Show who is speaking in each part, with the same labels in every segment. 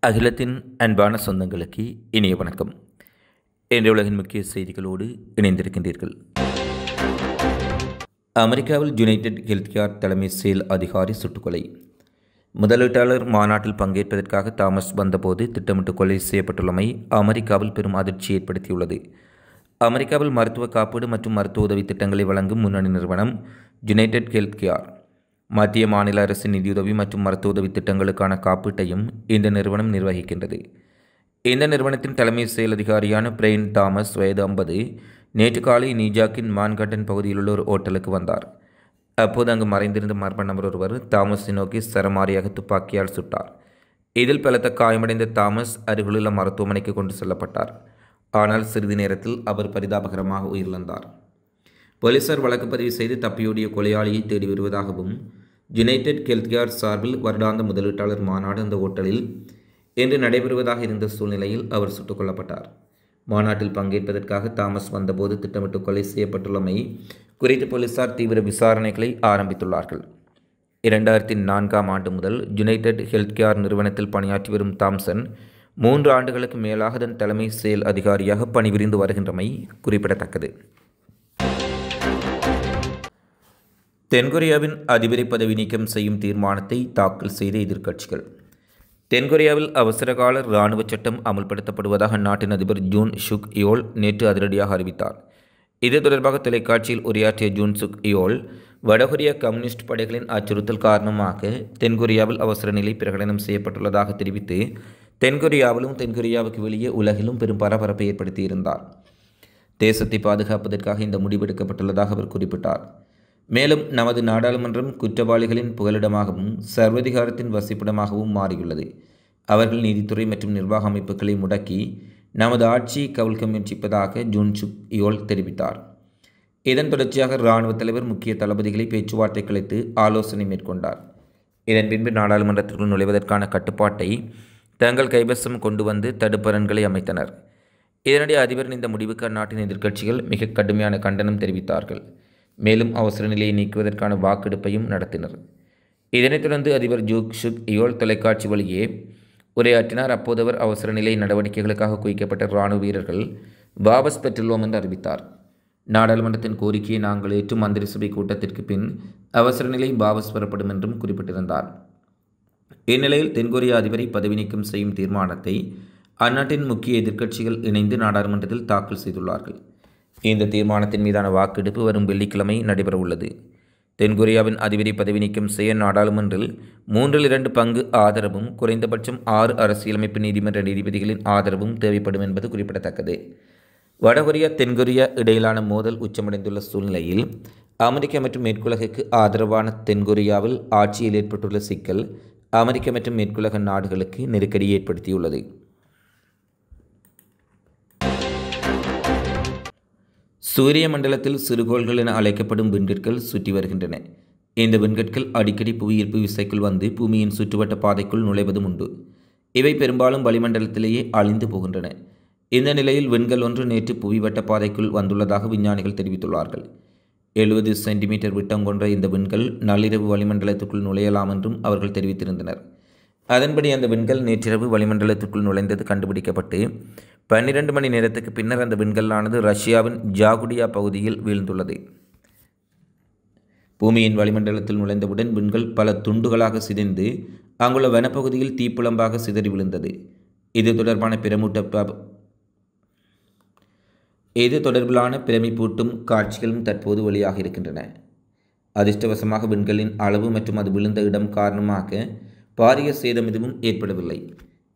Speaker 1: அகிலத்தின் அன்பான சொந்தங்களுக்கு இனிய வணக்கம். இன்றைய உலகின் முக்கிய செய்திகளோடு இணைந்திருக்கின்றீர்கள். அமெரிக்காவில் யுனைடெட் ஹெல்த்கேர் தலைமை செயல் அதிகாரி சுட்டுக்கொலை. முதலீட்டாளர் மாநாட்டில் பங்கேற்பதற்காக தாமஸ் வந்தபோது திட்டமிட்டு கொலை செய்யப்பட்டுள்ளமை அமெரிக்காவில் பெரும் அதிர்ச்சி ஏற்படுத்தியுள்ளது. அமெரிக்காவில் மருத்துவ காப்பீடு மற்றும் மருத்துவ உதவி திட்டங்களை வழங்கும் முன்னணி நிறுவனம் யுனைடெட் ஹெல்த்கேர் மத்திய மாநில அரசின் நிதியுதவி மற்றும் மருத்துவ உதவி திட்டங்களுக்கான காப்பீட்டையும் இந்த நிறுவனம் நிர்வகிக்கின்றது. இந்த நிறுவனத்தின் தலைமை செயல் அதிகாரியான பிரையன் தாமஸ், வயது 50, நேற்று காலை நியூயார்க்கின் மான்ஹட்டன் பகுதியில் உள்ள ஒரு ஓட்டலுக்கு வந்தார். அப்போது அங்கு மறைந்திருந்த மர்ம நபர் ஒருவர் தாமஸை நோக்கி சரமாரியாக துப்பாக்கியால் சுட்டார். இதில் பலத்த காயமடைந்த தாமஸ் அருகிலுள்ள மருத்துவமனைக்கு கொண்டு செல்லப்பட்டார். ஆனால் சிறிது நேரத்தில் அவர் பரிதாபகரமாக உயிரிழந்தார். போலீசார் வழக்கு பதிவு செய்து தப்பியோடிய கொலையாளியை தேடி வருவதாகவும் யுனைடெட் ஹெல்த்கேர் சார்பில் வருடாந்த முதலீட்டாளர் மாநாடு அந்த ஓட்டலில் இன்று நடைபெறுவதாக இருந்த சூழ்நிலையில் அவர் சுட்டுக் கொல்லப்பட்டார். மாநாட்டில் பங்கேற்பதற்காக தாமஸ் வந்தபோது திட்டமிட்டு கொலை செய்யப்பட்டுள்ளமை குறித்து போலீசார் தீவிர விசாரணைகளை ஆரம்பித்துள்ளார்கள். 2004ஆம் ஆண்டு முதல் யுனைடெட் ஹெல்த்கேர் நிறுவனத்தில் பணியாற்றி வரும் தாம்சன் 3 ஆண்டுகளுக்கு மேலாக அதன் தலைமை செயல் அதிகாரியாக பணிபுரிந்து வருகின்றமை குறிப்பிடத்தக்கது. தென்கொரியாவின் அதிபரை பதவி நீக்கம் செய்யும் தீர்மானத்தை தாக்கல் செய்த எதிர்க்கட்சிகள். தென்கொரியாவில் அவசரகால இராணுவ சட்டம் அமல்படுத்தப்படுவதாக அந்நாட்டின் அதிபர் ஜூன் சுக் யோல் நேற்று அதிரடியாக அறிவித்தார். இது தொடர்பாக தொலைக்காட்சியில் உரையாற்றிய ஜூன் சுக் யோல், வடகொரிய கம்யூனிஸ்ட் படைகளின் அச்சுறுத்தல் காரணமாக தென்கொரியாவில் அவசர நிலை பிரகடனம் செய்யப்பட்டுள்ளதாக தெரிவித்து தென்கொரியாவிலும் தென்கொரியாவுக்கு வெளியே உலகிலும் பெரும் பரபரப்பை ஏற்படுத்தியிருந்தார். தேசத்தை பாதுகாப்பதற்காக இந்த முடிவெடுக்கப்பட்டுள்ளதாக அவர் குறிப்பிட்டார். மேலும், நமது நாடாளுமன்றம் குற்றவாளிகளின் புகலிடமாகவும் சர்வதிகாரத்தின் வசிப்பிடமாகவும் மாறியுள்ளது. அவர்கள் நீதித்துறை மற்றும் நிர்வாக அமைப்புகளை முடக்கி நமது ஆட்சியை கவிழ்க்க முயற்சிப்பதாக ஜூன் சுக் யோல் தெரிவித்தார். இதன் தொடர்ச்சியாக இராணுவ தலைவர் முக்கிய தளபதிகளை பேச்சுவார்த்தை கழித்து ஆலோசனை மேற்கொண்டார். இதன் பின்பு நாடாளுமன்றத்திற்குள் நுழைவதற்கான கட்டுப்பாட்டை தங்கள் கைவசம் கொண்டு வந்து தடுப்பரண்களை அமைத்தனர். இதனிடையே அதிபரின் இந்த முடிவுக்கு அந்நாட்டின் எதிர்க்கட்சிகள் மிக கடுமையான கண்டனம் தெரிவித்தார்கள். மேலும் அவசர நிலையை நீக்குவதற்கான வாக்கெடுப்பையும் நடத்தினர். இதனைத் தொடர்ந்து அதிபர் ஜூன் சுக் யோல் தொலைக்காட்சி வழியே உரையாற்றினார். அப்போது அவர் அவசர நிலை நடவடிக்கைகளுக்காக குவிக்கப்பட்ட இராணுவ வீரர்கள் வாபஸ் பெற்றுள்ளோம் என்று அறிவித்தார். நாடாளுமன்றத்தின் கோரிக்கையை நாங்கள் ஏற்று மந்திரி சபை கூட்டத்திற்கு பின் அவசர நிலை வாபஸ் பெறப்படும் என்றும் குறிப்பிட்டிருந்தார். இந்நிலையில் தென்கொரிய அதிபரை பதவி நீக்கம் செய்யும் தீர்மானத்தை அந்நாட்டின் முக்கிய எதிர்க்கட்சிகள் இணைந்து நாடாளுமன்றத்தில் தாக்கல் செய்துள்ளார்கள். இந்த தீர்மானத்தின் மீதான வாக்கெடுப்பு வரும் வெள்ளிக்கிழமை நடைபெறவுள்ளது. தென்கொரியாவின் அதிபரை பதவி நீக்கம் செய்ய நாடாளுமன்றில் 2/3 பங்கு ஆதரவும் குறைந்தபட்சம் 6 அரசியலமைப்பு நீதிமன்ற நீதிபதிகளின் ஆதரவும் தேவைப்படும் என்பது குறிப்பிடத்தக்கது. வடகொரியா தென்கொரியா இடையிலான மோதல் உச்சமடைந்துள்ள சூழ்நிலையில் அமெரிக்கா மற்றும் மேற்குலகுக்கு ஆதரவான தென்கொரியாவில் ஆட்சியில் ஏற்பட்டுள்ள சிக்கல் அமெரிக்கா மற்றும் மேற்குலக நாடுகளுக்கு நெருக்கடியை ஏற்படுத்தியுள்ளது. சூரிய மண்டலத்தில் சிறுகோள்கள் என அழைக்கப்படும் விண்கற்கள் சுற்றி வருகின்றன. இந்த விண்கற்கள் அடிக்கடி புவியீர்ப்பு விசைக்குள் வந்து பூமியின் சுற்றுவட்ட பாதைக்குள் நுழைவதும் உண்டு. இவை பெரும்பாலும் வளிமண்டலத்திலேயே அழிந்து போகின்றன. இந்த நிலையில் விண்கல் ஒன்று நேற்று புவி வட்ட பாதைக்குள் வந்துள்ளதாக விஞ்ஞானிகள் தெரிவித்துள்ளார்கள். 70 சென்டிமீட்டர் விட்டம் கொண்ட இந்த விண்கல் நள்ளிரவு வளிமண்டலத்துக்குள் நுழையலாம் என்றும் அவர்கள் தெரிவித்திருந்தனர். அதன்படி அந்த விண்கல் நேற்றிரவு வளிமண்டலத்திற்குள் நுழைந்தது கண்டுபிடிக்கப்பட்டு 12 மணி நேரத்துக்கு பின்னர் அந்த விண்கல்லானது ரஷ்யாவின் ஜாகுடியா பகுதியில் வீழ்ந்துள்ளது. பூமியின் வளிமண்டலத்தில் நுழைந்தவுடன் விண்கல் பல துண்டுகளாக சிதைந்து அங்குள்ள வனப்பகுதியில் தீப்புளம்பாக சிதறி விழுந்தது. இது தொடர்பிலான பிரமிப்பூட்டும் காட்சிகளும் தற்போது வெளியாக இருக்கின்றன. அதிர்ஷ்டவசமாக விண்கலின் அளவு மற்றும் அது விழுந்த இடம் காரணமாக பாரிய சேதம் எதுவும் ஏற்படவில்லை.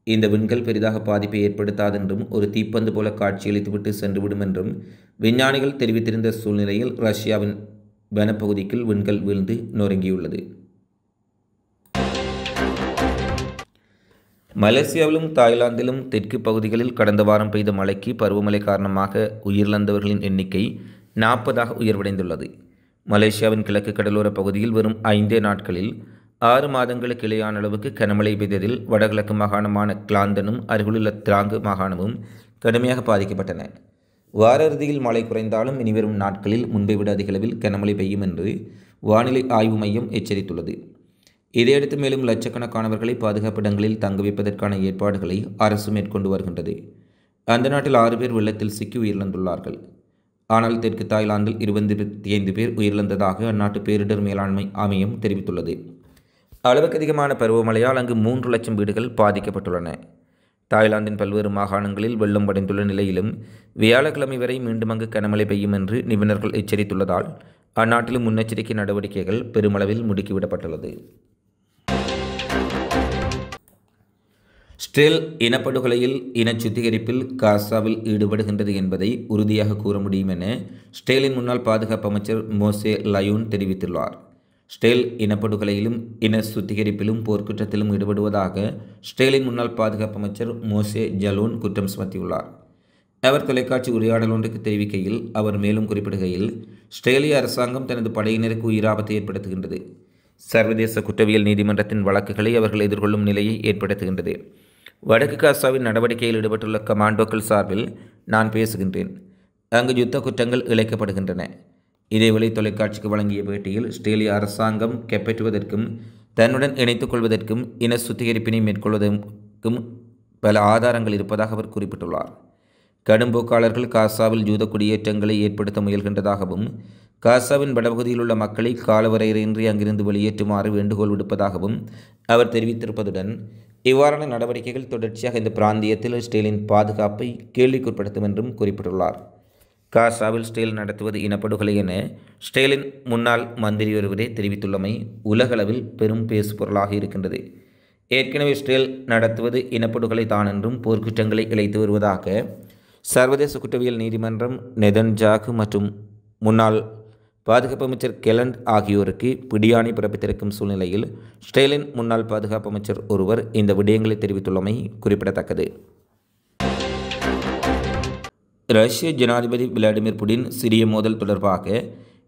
Speaker 1: இந்த விண்கல் பெரிதாக பாதிப்பை ஏற்படுத்தாதென்றும் ஒரு தீப்பந்து போல காட்சியளித்துவிட்டு சென்றுவிடும் என்றும் விஞ்ஞானிகள் தெரிவித்திருந்த சூழ்நிலையில் ரஷ்யாவின் வனப்பகுதிக்குள் விண்கல் வீழ்ந்து நொறுங்கியுள்ளது. மலேசியாவிலும் தாய்லாந்திலும் தெற்கு பகுதிகளில் கடந்த வாரம் பெய்த மழைக்கு பருவமழை காரணமாக உயிரிழந்தவர்களின் எண்ணிக்கை 40ஆக உயர்வடைந்துள்ளது. மலேசியாவின் கிழக்கு கடலோர பகுதியில் வரும் 5 நாட்களில் 6 மாதங்களுக்கு இடையான அளவுக்கு கனமழை பெய்ததில் வடகிழக்கு மாகாணமான கிளாந்தனும் அருகிலுள்ள திராங்கு மாகாணமும் கடுமையாக பாதிக்கப்பட்டன. வார இறுதியில் மழை குறைந்தாலும் இனிவரும் நாட்களில் முன்பை விட அதிகளவில் கனமழை பெய்யும் என்று வானிலை ஆய்வு மையம் எச்சரித்துள்ளது. இதையடுத்து மேலும் லட்சக்கணக்கானவர்களை பாதுகாப்பு இடங்களில் தங்க வைப்பதற்கான ஏற்பாடுகளை அரசு மேற்கொண்டு வருகின்றது. அந்த நாட்டில் 6 பேர் வெள்ளத்தில் சிக்கி உயிரிழந்துள்ளார்கள். ஆனால் தெற்கு தாய்லாந்தில் 25 பேர் உயிரிழந்ததாக அந்நாட்டு பேரிடர் மேலாண்மை ஆணையம் தெரிவித்துள்ளது. அளவுக்கு அதிகமான பருவமழையால் அங்கு 3 லட்சம் வீடுகள் பாதிக்கப்பட்டுள்ளன. தாய்லாந்தின் பல்வேறு மாகாணங்களில் வெள்ளம் அடைந்துள்ள நிலையிலும் வியாழக்கிழமை வரை மீண்டும் அங்கு கனமழை பெய்யும் என்று நிபுணர்கள் எச்சரித்துள்ளதால் அந்நாட்டிலும் முன்னெச்சரிக்கை நடவடிக்கைகள் பெருமளவில் முடுக்கிவிடப்பட்டுள்ளது. இஸ்ரேல் இனப்படுகொலையில் இன சுத்திகரிப்பில் காசாவில் ஈடுபடுகின்றது என்பதை உறுதியாக கூற முடியும் என இஸ்ரேலின் முன்னாள் பாதுகாப்பு அமைச்சர் மோசே லயூன் தெரிவித்துள்ளார். இஸ்ரேல் இனப்படுகொலையிலும் இன சுத்திகரிப்பிலும் போர்க்குற்றத்திலும் ஈடுபடுவதாக இஸ்ரேலின் முன்னாள் பாதுகாப்பு அமைச்சர் மோசே ஜலூன் குற்றம் சுமத்தியுள்ளார். அவர் தொலைக்காட்சி உரையாடல் ஒன்றுக்கு தெரிவிக்கையில் அவர் மேலும் குறிப்பிடுகையில், இஸ்ரேலிய அரசாங்கம் தனது படையினருக்கு உயிராபத்தை ஏற்படுத்துகின்றது. சர்வதேச குற்றவியல் நீதிமன்றத்தின் வழக்குகளை அவர்கள் எதிர்கொள்ளும் நிலையை ஏற்படுத்துகின்றது. வடக்கு காசாவின் நடவடிக்கையில் ஈடுபட்டுள்ள கமாண்டோக்கள் சார்பில் நான் பேசுகின்றேன். அங்கு யுத்த குற்றங்கள் இழைக்கப்படுகின்றன. இதேவேளை தொலைக்காட்சிக்கு வழங்கிய பேட்டியில் இஸ்ரேலிய அரசாங்கம் கைப்பற்றுவதற்கும் தன்னுடன் இணைத்துக் கொள்வதற்கும் இன சுத்திகரிப்பினை மேற்கொள்வதற்கும் பல ஆதாரங்கள் இருப்பதாக அவர் குறிப்பிட்டுள்ளார். கடும்போக்காளர்கள் காசாவில் யூத குடியேற்றங்களை ஏற்படுத்த முயல்கின்றதாகவும் காசாவின் வடபகுதியில் உள்ள மக்களை காலவரையின்றி அங்கிருந்து வெளியேற்றுமாறு வேண்டுகோள் விடுப்பதாகவும் அவர் தெரிவித்திருப்பதுடன் இவ்வாறான நடவடிக்கைகள் தொடர்ச்சியாக இந்த பிராந்தியத்தில் இஸ்ரேலின் பாதுகாப்பை கேள்விக்குட்படுத்தும் என்றும் குறிப்பிட்டுள்ளார். காசாவில் இஸ்ரேல் நடத்துவது இனப்படுகொலை என இஸ்ரேலின் முன்னாள் மந்திரி ஒருவரே தெரிவித்துள்ளமை உலகளவில் பெரும் பேசுபொருளாக இருக்கின்றது. ஏற்கனவே இஸ்ரேல் நடத்துவது இனப்படுகொலை தான் என்றும் போர்க்குற்றங்களை இழைத்து வருவதாக சர்வதேச குற்றவியல் நீதிமன்றம் நெதன்ஜாகு மற்றும் முன்னாள் பாதுகாப்பு அமைச்சர் கெலண்ட் ஆகியோருக்கு பிடியாணை பிறப்பித்திருக்கும் சூழ்நிலையில் இஸ்ரேலின் முன்னாள் பாதுகாப்பு அமைச்சர் ஒருவர் இந்த விடயங்களை தெரிவித்துள்ளமை குறிப்பிடத்தக்கது. ரஷ்ய ஜனாதிபதி விளாடிமிர் புடின் சிரிய மோதல் தொடர்பாக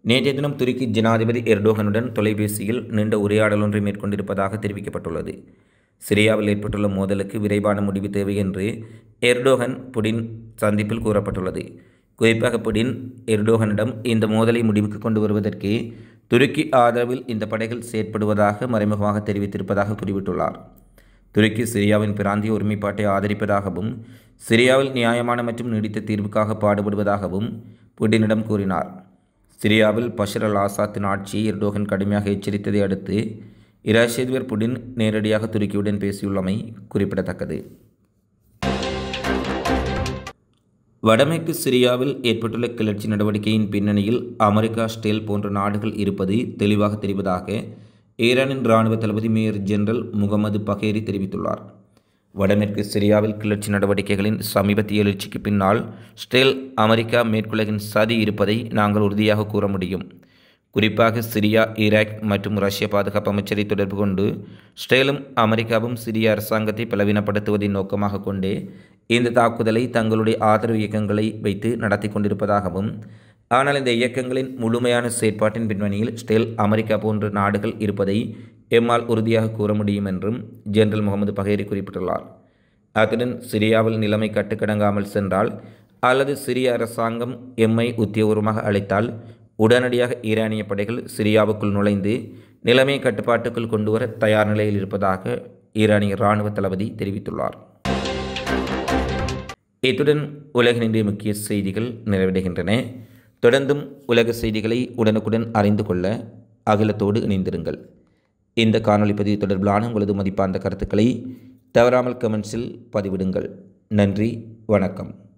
Speaker 1: நேற்றைய தினம் துருக்கி ஜனாதிபதி எர்டோகனுடன் தொலைபேசியில் நீண்ட உரையாடல் ஒன்றை மேற்கொண்டிருப்பதாக தெரிவிக்கப்பட்டுள்ளது. சிரியாவில் ஏற்பட்டுள்ள மோதலுக்கு விரைவான முடிவு தேவை என்று எர்டோகன் புடின் சந்திப்பில் கூறப்பட்டுள்ளது. குறிப்பாக புடின் எர்டோகனிடம் இந்த மோதலை முடிவுக்கு கொண்டு வருவதற்கு துருக்கி ஆதரவில் இந்த படைகள் செயற்படுவதாக மறைமுகமாக தெரிவித்திருப்பதாக குறிப்பிட்டுள்ளார். துருக்கி சிரியாவின் பிராந்திய ஒருமைப்பாட்டை ஆதரிப்பதாகவும் சிரியாவில் நியாயமான மற்றும் நீடித்த தீர்வுக்காக பாடுபடுவதாகவும் புடினிடம் கூறினார். சிரியாவில் பஷர் அல் ஆசாத்தின் ஆட்சியை எர்டோகன் கடுமையாக எச்சரித்ததை அடுத்து ரஷ்ய அதிபர் புடின் நேரடியாக துருக்கியுடன் பேசியுள்ளமை குறிப்பிடத்தக்கது. வடமேற்கு சிரியாவில் ஏற்பட்டுள்ள கிளர்ச்சி நடவடிக்கையின் பின்னணியில் அமெரிக்கா, இஸ்ரேல் போன்ற நாடுகள் இருப்பது தெளிவாக தெரிவதாக ஈரானின் இராணுவ தளபதி மேயர் ஜெனரல் முகமது பகேரி தெரிவித்துள்ளார். வடமேற்கு சிரியாவில் கிளர்ச்சி நடவடிக்கைகளின் சமீபத்திய எழுச்சிக்கு பின்னால் இஸ்ரேல், அமெரிக்கா, மேற்குலகின் சதி இருப்பதை நாங்கள் உறுதியாக கூற முடியும். குறிப்பாக சிரியா, ஈராக் மற்றும் ரஷ்ய பாதுகாப்பு அமைச்சரை தொடர்பு கொண்டு இஸ்ரேலும் அமெரிக்காவும் சிரிய அரசாங்கத்தை பலவீனப்படுத்துவதை நோக்கமாக கொண்டே இந்த தாக்குதலை தங்களுடைய ஆதரவு இயக்கங்களை வைத்து நடத்தி கொண்டிருப்பதாகவும், ஆனால் இந்த இயக்கங்களின் முழுமையான செயற்பாட்டின் பின்னணியில் இஸ்ரேல், அமெரிக்கா போன்ற நாடுகள் இருப்பதை எம்மால் உறுதியாக கூற முடியும் என்றும் ஜெனரல் முகமது பகேரி குறிப்பிட்டுள்ளார். அத்துடன் சிரியாவில் நிலைமை கட்டுக்கடங்காமல் சென்றால் அல்லது சிரிய அரசாங்கம் எம்மை உத்தியோகமாக அழைத்தால் உடனடியாக ஈரானிய படைகள் சிரியாவுக்குள் நுழைந்து நிலைமையை கட்டுப்பாட்டுக்குள் கொண்டுவர தயார் நிலையில் இருப்பதாக ஈரானிய இராணுவ தளபதி தெரிவித்துள்ளார். இத்துடன் உலகின் இன்றைய முக்கிய செய்திகள் நிறைவடைகின்றன. தொடர்ந்தும் உலக செய்திகளை உடனுக்குடன் அறிந்து கொள்ள அகிலத்தோடு இணைந்திருங்கள். இந்த காணொளி பதிவு தொடர்பிலான உங்களது மதிப்பார்ந்த கருத்துக்களை தவறாமல் கமெண்ட்ஸில் பதிவிடுங்கள். நன்றி, வணக்கம்.